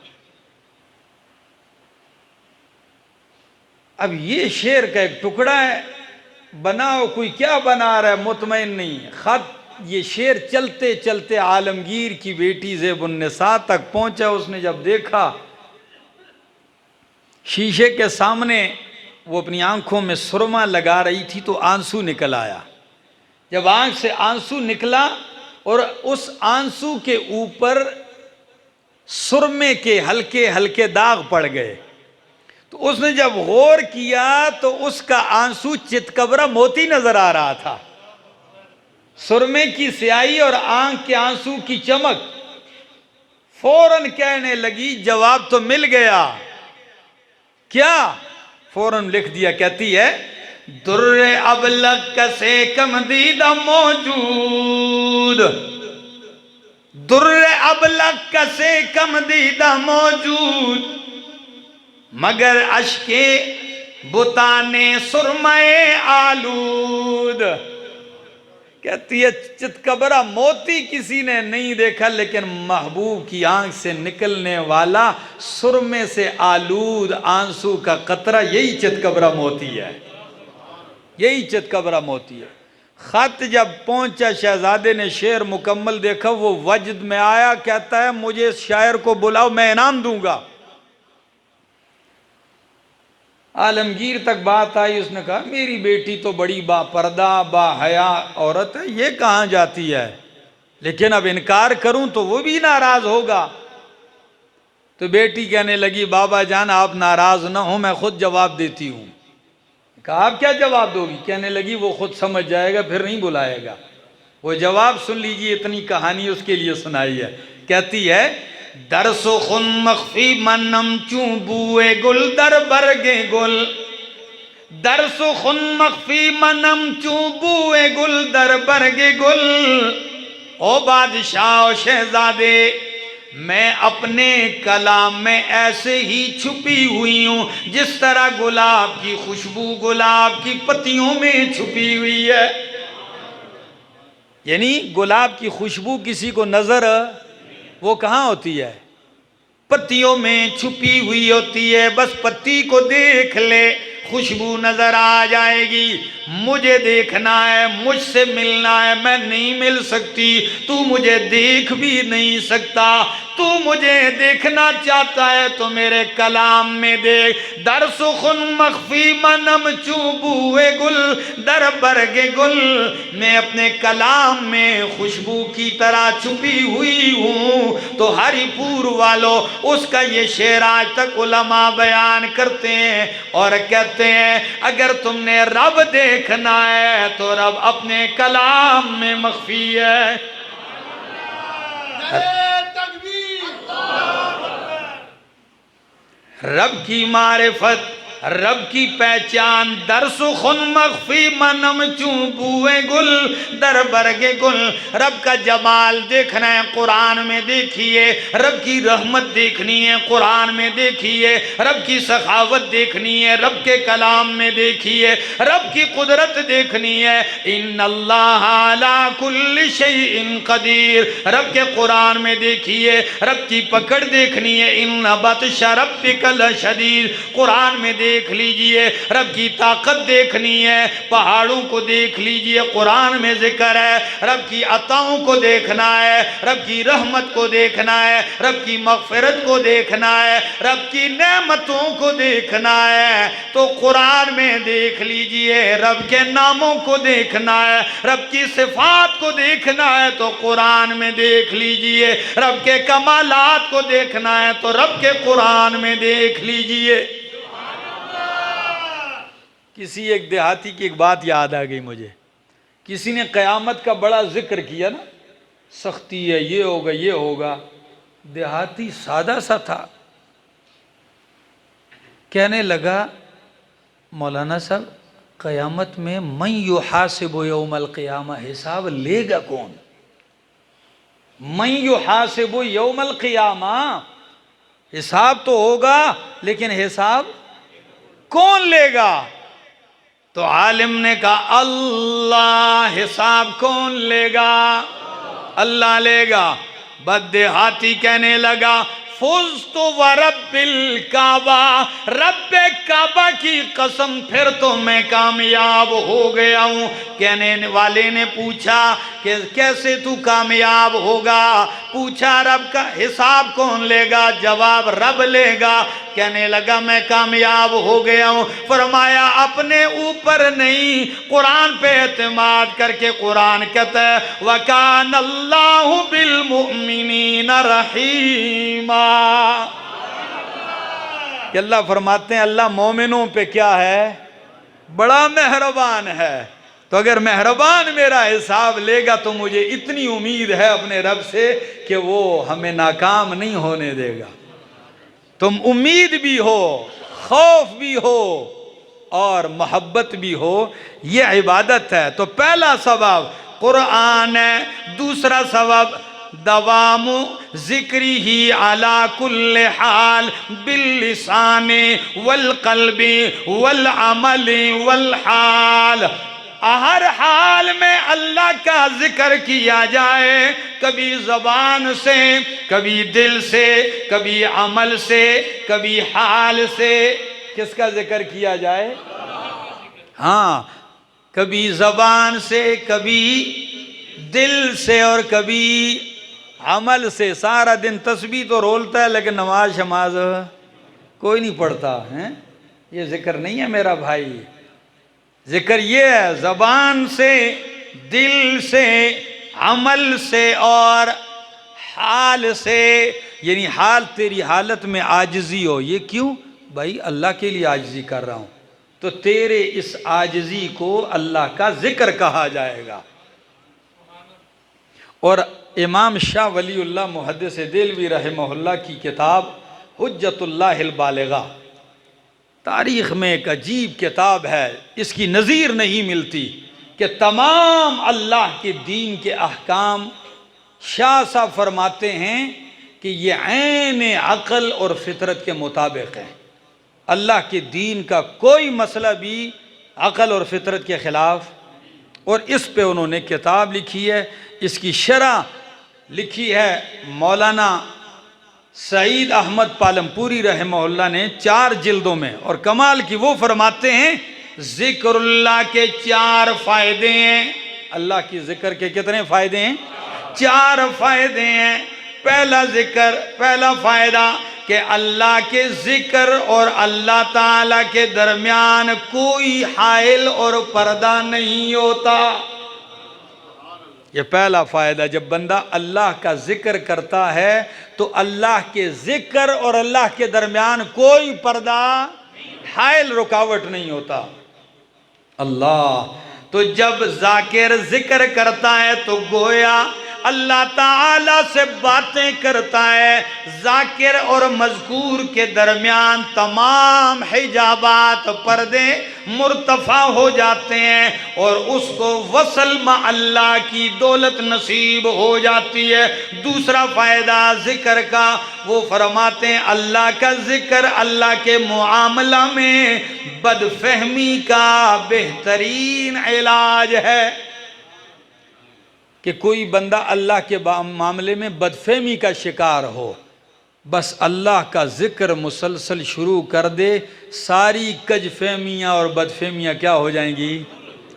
अब ये शेर का एक टुकड़ा है, बनाओ, कोई क्या बना रहा है, मुतमईन नहीं। खत ये शेर चलते चलते आलमगीर की बेटी ज़ैबुन निसा तक पहुंचा। उसने जब देखा शीशे के सामने, वो अपनी आंखों में सुरमा लगा रही थी तो आंसू निकल आया। जब आंख से आंसू निकला और उस आंसू के ऊपर सुरमे के हल्के हल्के दाग पड़ गए, तो उसने जब गौर किया तो उसका आंसू चितकबरा मोती नजर आ रहा था, सुरमे की स्याही और आंख के आंसू की चमक। फौरन कहने लगी जवाब तो मिल गया। क्या? फौरन लिख दिया, कहती है दुर्रे अबलग कसे कम दीदा मौजूद, दुर्रे अबलग कसे कम दीदा मौजूद, मगर अश्के बुताने सुरमए आलूद। कहती है चितकबरा मोती किसी ने नहीं देखा, लेकिन महबूब की आंख से निकलने वाला सुरमे से आलूद आंसू का कतरा, यही चितकबरा मोती है, यही चितकबरा मोती है। खत जब पहुंचा, शहजादे ने शेर मुकम्मल देखा, वो वजद में आया, कहता है मुझे शायर को बुलाओ, मैं इनाम दूंगा। आलमगीर तक बात आई, उसने कहा मेरी बेटी तो बड़ी बापर्दा बाहया औरत है, ये कहाँ जाती है, लेकिन अब इनकार करूं तो वो भी नाराज होगा। तो बेटी कहने लगी बाबा जान आप नाराज ना हो, मैं खुद जवाब देती हूं। कहा आप क्या जवाब दोगी? कहने लगी वो खुद समझ जाएगा, फिर नहीं बुलाएगा। वो जवाब सुन लीजिए, इतनी कहानी उसके लिए सुनाई है। कहती है दरसो खुन मख्फी मनम चू बुए गुल दर बरगे गुल, दरसो खुन मख्फी मनम चू बुए गुल दर बरगे गुल। ओ बादशाह शहजादे, मैं अपने कलाम में ऐसे ही छुपी हुई हूं जिस तरह गुलाब की खुशबू गुलाब की पत्तियों में छुपी हुई है। यानी गुलाब की खुशबू किसी को नजर वो कहाँ होती है? पत्तियों में छुपी हुई होती है। बस पत्ती को देख ले, खुशबू नजर आ जाएगी। मुझे देखना है, मुझसे मिलना है, मैं नहीं मिल सकती, तू मुझे देख भी नहीं सकता। तू मुझे देखना चाहता है तो मेरे कलाम में देख। दर सुखुन मख्फी मनम चूबुए गुल दर बरगे गुल, मैं अपने कलाम में खुशबू की तरह छुपी हुई हूँ। तो हरिपुर वालों, उसका ये शेर आज तक उलमा बयान करते हैं और कहते हैं अगर तुमने रब देखना है तो रब अपने कलाम में मख्फी है। रब की मारिफत, रब की पहचान, दरसु खुन मख्फी मनम चूबुए गुल दर बरगे गुल। रब का जमाल देखना है, कुरान में देखिए। रब की रहमत देखनी है, कुरान में देखिए। रब की सखावत देखनी है, रब के कलाम में देखिए। रब की कुदरत देखनी है, इन्नल्लाह अला कुल्लि शैइन कदीर, रब के कुरान में देखिए। रब की पकड़ देखनी है, इन्न बत्शा रब्बिकल शदीद, कुरान में देख लीजिए। रब की ताकत देखनी है, पहाड़ों को देख लीजिए, कुरान में जिक्र है। रब की अताओं को देखना है, रब की रहमत को देखना है, रब की मगफिरत को देखना है, रब की नेमतों को देखना है तो कुरान में देख लीजिए। रब के नामों को देखना है, रब की सिफात को देखना है तो कुरान में देख लीजिए। रब के कमालात को देखना है तो रब के कुरान में देख लीजिए। किसी एक देहाती की एक बात याद आ गई मुझे। किसी ने क़यामत का बड़ा जिक्र किया ना, सख्ती है, ये होगा ये होगा। देहाती सादा सा था, कहने लगा मौलाना साहब क़यामत में मन युहासिबु यौमल क़ियामा, हिसाब लेगा कौन? मन युहासिबु यौमल क़ियामा, हिसाब तो होगा लेकिन हिसाब कौन लेगा? तो आलिम ने कहा अल्लाह। हिसाब कौन लेगा? अल्लाह लेगा। बद्देहाती कहने लगा फुज़ तो व रब्बिल काबा, रब्बे काबा की कसम फिर तो मैं कामयाब हो गया हूँ। कहने वाले ने पूछा कि कैसे तू कामयाब होगा? पूछा रब का हिसाब कौन लेगा? जवाब रब लेगा। कहने लगा मैं कामयाब हो गया हूँ। फरमाया अपने ऊपर नहीं, कुरान पे एतमाद करके। कुरान कहता है वकान अल्लाहु बिल मुमिनीन रहीमा। कि अल्लाह फरमाते हैं अल्लाह मोमिनों पे क्या है, बड़ा मेहरबान है। तो अगर मेहरबान मेरा हिसाब लेगा तो मुझे इतनी उम्मीद है अपने रब से कि वो हमें नाकाम नहीं होने देगा। तुम उम्मीद भी हो, खौफ भी हो और मोहब्बत भी हो, ये इबादत है। तो पहला सबब कुरान है, दूसरा सबब दवामु जिक्री ही अला कुल्ले हाल बिल्लिसाने वल कल्बी वल अमली वल हाल। हर हाल में अल्लाह का जिक्र किया जाए, कभी जबान से, कभी दिल से, कभी अमल से, कभी हाल से। किसका जिक्र किया जाए? हाँ, कभी जबान से, कभी दिल से और कभी अमल से। सारा दिन तस्बीह तो रोलता है लेकिन नमाज शमाज कोई नहीं पढ़ता है। ये जिक्र नहीं है मेरा भाई। जिक्र ये है जबान से, दिल से, अमल से और हाल से। यानी हाल तेरी हालत में आजिज़ी हो। ये क्यों भाई? अल्लाह के लिए आजिज़ी कर रहा हूँ, तो तेरे इस आजिज़ी को अल्लाह का जिक्र कहा जाएगा। और इमाम शाह वलीउल्लाह मुहद्दिस देलवी रहमहुल्लाह की किताब हुज्जतुल्लाहिल बालिगा तारीख़ में एक अजीब किताब है, इसकी नज़ीर नहीं मिलती, कि तमाम अल्लाह के दीन के अहकाम शाह साहब फरमाते हैं कि ये ऐन अक़ल और फितरत के मुताबिक है। अल्लाह के दीन का कोई मसला भी अक़ल और फितरत के ख़िलाफ़। और इस पे उन्होंने किताब लिखी है, इसकी शरह लिखी है मौलाना सईद अहमद पालमपुरी रहमहुल्लाह ने 4 जिल्दों में। और कमाल की वो फरमाते हैं ज़िक्रुल्लाह के 4 फ़ायदे हैं। अल्लाह की ज़िक्र के कितने फ़ायदे हैं? 4 फ़ायदे हैं। पहला फ़ायदा कि अल्लाह के ज़िक्र और अल्लाह ताला के दरमियान कोई हाइल और पर्दा नहीं होता। ये पहला फ़ायदा। जब बंदा अल्लाह का ज़िक्र करता है तो अल्लाह के ज़िक्र और अल्लाह के दरमियान कोई पर्दा, हाइल, रुकावट नहीं होता। अल्लाह तो जब ज़ाकिर ज़िक्र करता है तो गोया अल्लाह ताला से बातें करता है। ज़ाकिर और मज़कूर के दरमियान तमाम हिजाबात, पर्दे मुर्तफ़ा हो जाते हैं और उसको वसल मा अल्लाह की दौलत नसीब हो जाती है। दूसरा फ़ायदा ज़िक्र का, वो फरमाते हैं अल्लाह का ज़िक्र अल्लाह के मुआमला में बदफहमी का बेहतरीन इलाज है। कि कोई बंदा अल्लाह के मामले में बदफहमी का शिकार हो, बस अल्लाह का ज़िक्र मुसलसल शुरू कर दे, सारी कजफहमियाँ और बदफहमियाँ क्या हो जाएंगी?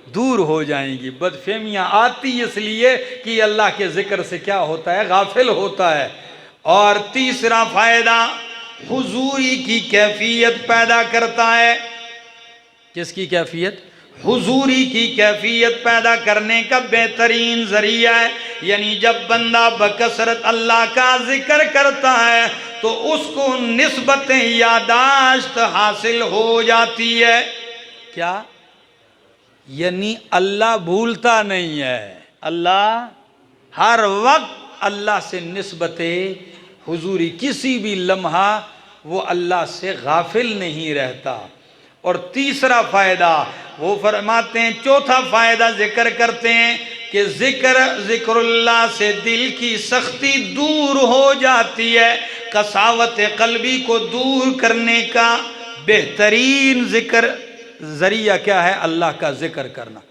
दूर हो जाएंगी। बदफहमियाँ आती इसलिए कि अल्लाह के ज़िक्र से क्या होता है? गाफिल होता है। और तीसरा फ़ायदा हुजूरी की कैफियत पैदा करता है। किसकी कैफियत? हुजूरी की कैफियत पैदा करने का बेहतरीन ज़रिया है। यानी जब बंदा बकसरत अल्लाह का जिक्र करता है तो उसको निस्बत यादाश्त हासिल हो जाती है। क्या? यानी अल्लाह भूलता नहीं है। अल्लाह हर वक्त अल्लाह से निस्बत हुजूरी, किसी भी लम्हा वो अल्लाह से गाफिल नहीं रहता। और तीसरा फ़ायदा वो फरमाते हैं, चौथा फ़ायदा जिक्र करते हैं कि ज़िक्रुल्लाह से दिल की सख्ती दूर हो जाती है। कसावत क़ल्बी को दूर करने का बेहतरीन ज़िक्र ज़रिया क्या है? अल्लाह का ज़िक्र करना।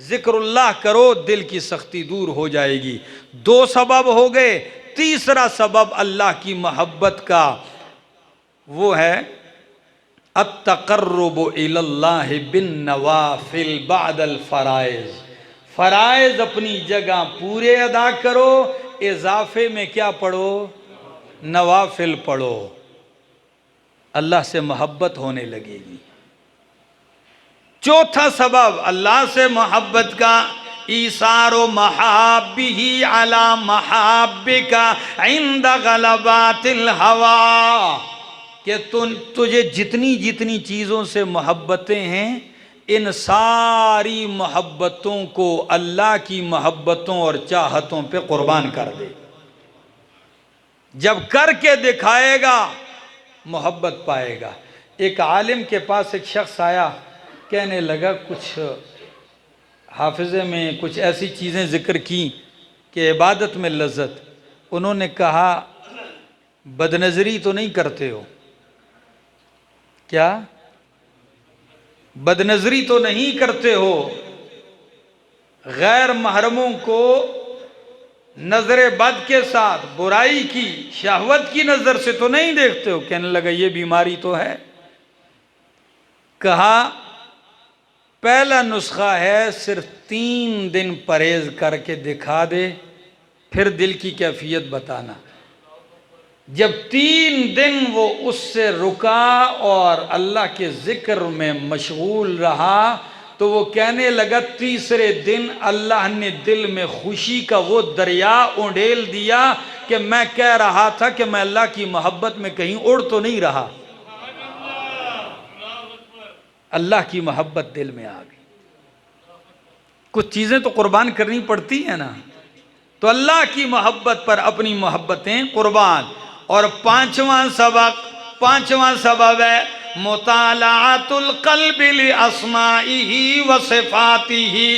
ज़िक्रुल्लाह करो, दिल की सख्ती दूर हो जाएगी। 2 सबब हो गए। तीसरा सबब अल्लाह की मोहब्बत का वो है अत्तक़र्रुबु इलल्लाहि बिन नवाफिल बअदल फ़राइज़। फ़राइज़ अपनी जगह पूरे अदा करो, इजाफे में क्या पढ़ो? नवाफिल पढ़ो। अल्लाह से मोहब्बत होने लगेगी। चौथा सबब अल्लाह से मोहब्बत का ईसारो महाबिही अला महाबिका इंद गलबातिल हवा। कि तुझे जितनी जितनी चीज़ों से मोहब्बतें हैं, इन सारी मोहब्बतों को अल्लाह की मोहब्बतों और चाहतों पे कुर्बान कर दे। जब करके दिखाएगा मोहब्बत पाएगा। एक आलिम के पास एक शख्स आया, कहने लगा कुछ हाफिज़े में कुछ ऐसी चीज़ें ज़िक्र की कि इबादत में लज्जत। उन्होंने कहा बदनज़री तो नहीं करते हो क्या? बदनज़री तो नहीं करते हो? गैर महरमों को नजर बद के साथ बुराई की शहवत की नजर से तो नहीं देखते हो? कहने लगा ये बीमारी तो है। कहा पहला नुस्खा है सिर्फ 3 दिन परहेज करके दिखा दे, फिर दिल की कैफियत बताना। जब 3 दिन वो उससे रुका और अल्लाह के जिक्र में मशगूल रहा तो वो कहने लगा तीसरे दिन अल्लाह ने दिल में खुशी का वो दरिया उंडेल दिया कि मैं कह रहा था कि मैं अल्लाह की मोहब्बत में कहीं उड़ तो नहीं रहा। अल्लाह की मोहब्बत दिल में आ गई। कुछ चीज़ें तो कुर्बान करनी पड़ती है ना, तो अल्लाह की मोहब्बत पर अपनी मोहब्बतें कुर्बान। और पांचवा सबब है मुतालाअतुल क़ल्बि लि अस्माइही व सिफ़ातिही।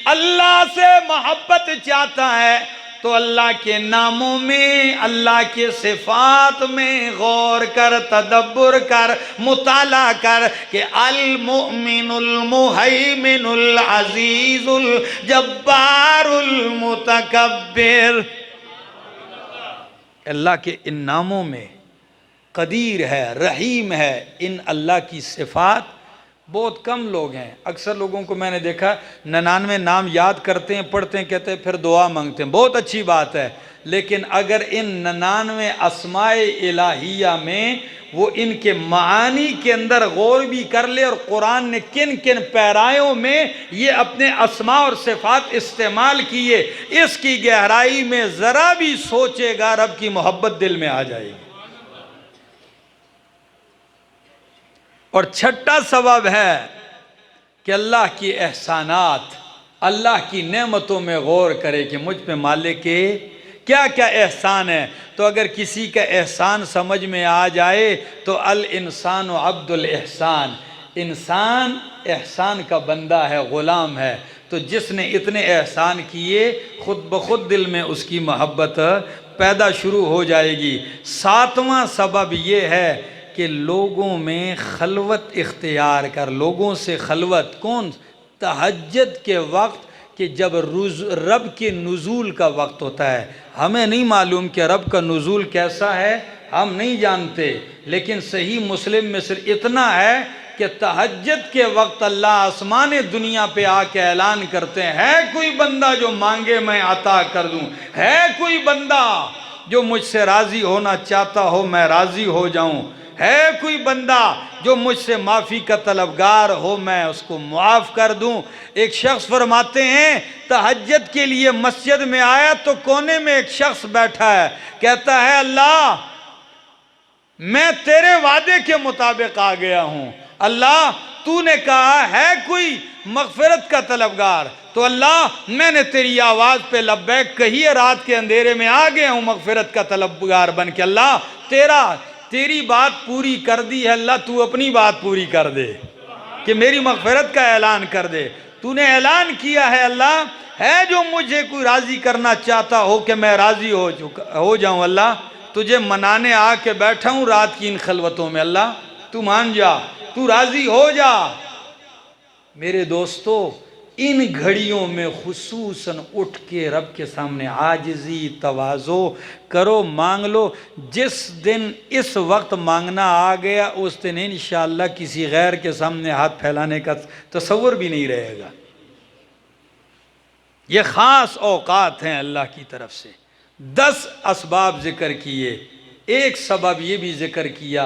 अल्लाह से मोहब्बत चाहता है तो अल्लाह के नामों में, अल्लाह के सिफात में गौर कर, तदब्बुर कर, मुताला कर कि अल मुमिनुल मुहैमिनुल अजीजुल जब्बारुल मुतकब्बिर। अल्लाह के इन नामों में कदीर है, रहीम है, इन अल्लाह की सिफात बहुत कम लोग हैं। अक्सर लोगों को मैंने देखा 99 नाम याद करते हैं, पढ़ते हैं, कहते हैं फिर दुआ मांगते हैं। बहुत अच्छी बात है, लेकिन अगर इन 99 अस्माए इलाहिया में वो इनके मानी के अंदर गौर भी कर ले और कुरान ने किन किन पैरायों में ये अपने अस्मा और सिफात इस्तेमाल किए, इसकी गहराई में ज़रा भी सोचेगा रब की मोहब्बत दिल में आ जाएगी। और छठा सबब है कि अल्लाह की एहसानात, अल्लाह की नेमतों में गौर करे कि मुझ पे मालिक के क्या क्या एहसान है। तो अगर किसी का एहसान समझ में आ जाए तो अल इंसान व अब्दुल एहसान, इंसान एहसान का बंदा है, ग़ुलाम है। तो जिसने इतने एहसान किए खुद ब खुद दिल में उसकी मोहब्बत पैदा शुरू हो जाएगी। 7वां सबब ये है कि लोगों में खलवत इख्तियार कर, लोगों से खलवत। कौन? तहज्जुद के वक्त, कि जब रब के नुज़ूल का वक्त होता है। हमें नहीं मालूम कि रब का नुज़ूल कैसा है, हम नहीं जानते, लेकिन सही मुस्लिम में सिर्फ इतना है कि तहज्जुद के वक्त अल्लाह आसमान दुनिया पे आके ऐलान करते हैं, है कोई बंदा जो मांगे मैं अता कर दूं, है कोई बंदा जो मुझसे राज़ी होना चाहता हो मैं राज़ी हो जाऊं, है कोई बंदा जो मुझसे माफ़ी का तलबगार हो मैं उसको मुआफ़ कर दूं। एक शख्स फरमाते हैं तहज्जुद के लिए मस्जिद में आया तो कोने में एक शख्स बैठा है, कहता है अल्लाह मैं तेरे वादे के मुताबिक आ गया हूं, अल्लाह तूने कहा है कोई मग़फ़िरत का तलबगार, तो अल्लाह मैंने तेरी आवाज़ पे लब्बैक कही है, रात के अंधेरे में आ गया हूं मग़फ़िरत का तलबगार बन के। अल्लाह तेरी बात पूरी कर दी है, अल्लाह तू अपनी बात पूरी कर दे कि मेरी मग़फ़िरत का ऐलान कर दे। तूने ऐलान किया है अल्लाह, है जो मुझे कोई राज़ी करना चाहता हो कि मैं राज़ी हो जाऊं, अल्लाह तुझे मनाने आके बैठा हूं रात की इन खलवतों में, अल्लाह तू मान जा, तू राज़ी हो जा। मेरे दोस्तों, इन घड़ियों में खुसूसन उठ के रब के सामने आजिज़ी तवाज़ो करो, मांग लो। जिस दिन इस वक्त मांगना आ गया उस दिन इंशाअल्लाह किसी गैर के सामने हाथ फैलाने का तसव्वुर भी नहीं रहेगा। ये ख़ास औक़ात हैं अल्लाह की तरफ से। 10 असबाब ज़िक्र किए, एक सबब ये भी ज़िक्र किया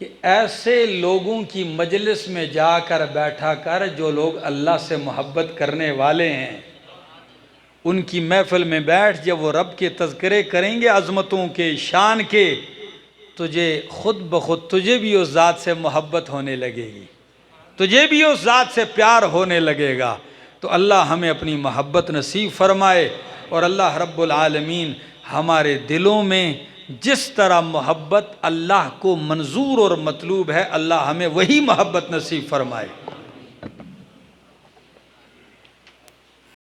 कि ऐसे लोगों की मजलिस में जाकर बैठा कर जो लोग अल्लाह से मोहब्बत करने वाले हैं, उनकी महफ़िल में बैठ, जब वो रब के तज़किरे करेंगे अज़मतों के, शान के, तुझे खुद ब खुद तुझे भी उस ज़ात से मोहब्बत होने लगेगी, तुझे भी उस ज़ात से प्यार होने लगेगा। तो अल्लाह हमें अपनी मोहब्बत नसीब फरमाए और अल्लाह रब्बुल आलमीन हमारे दिलों में जिस तरह मोहब्बत अल्लाह को मंजूर और मतलूब है, अल्लाह हमें वही मोहब्बत नसीब फरमाए।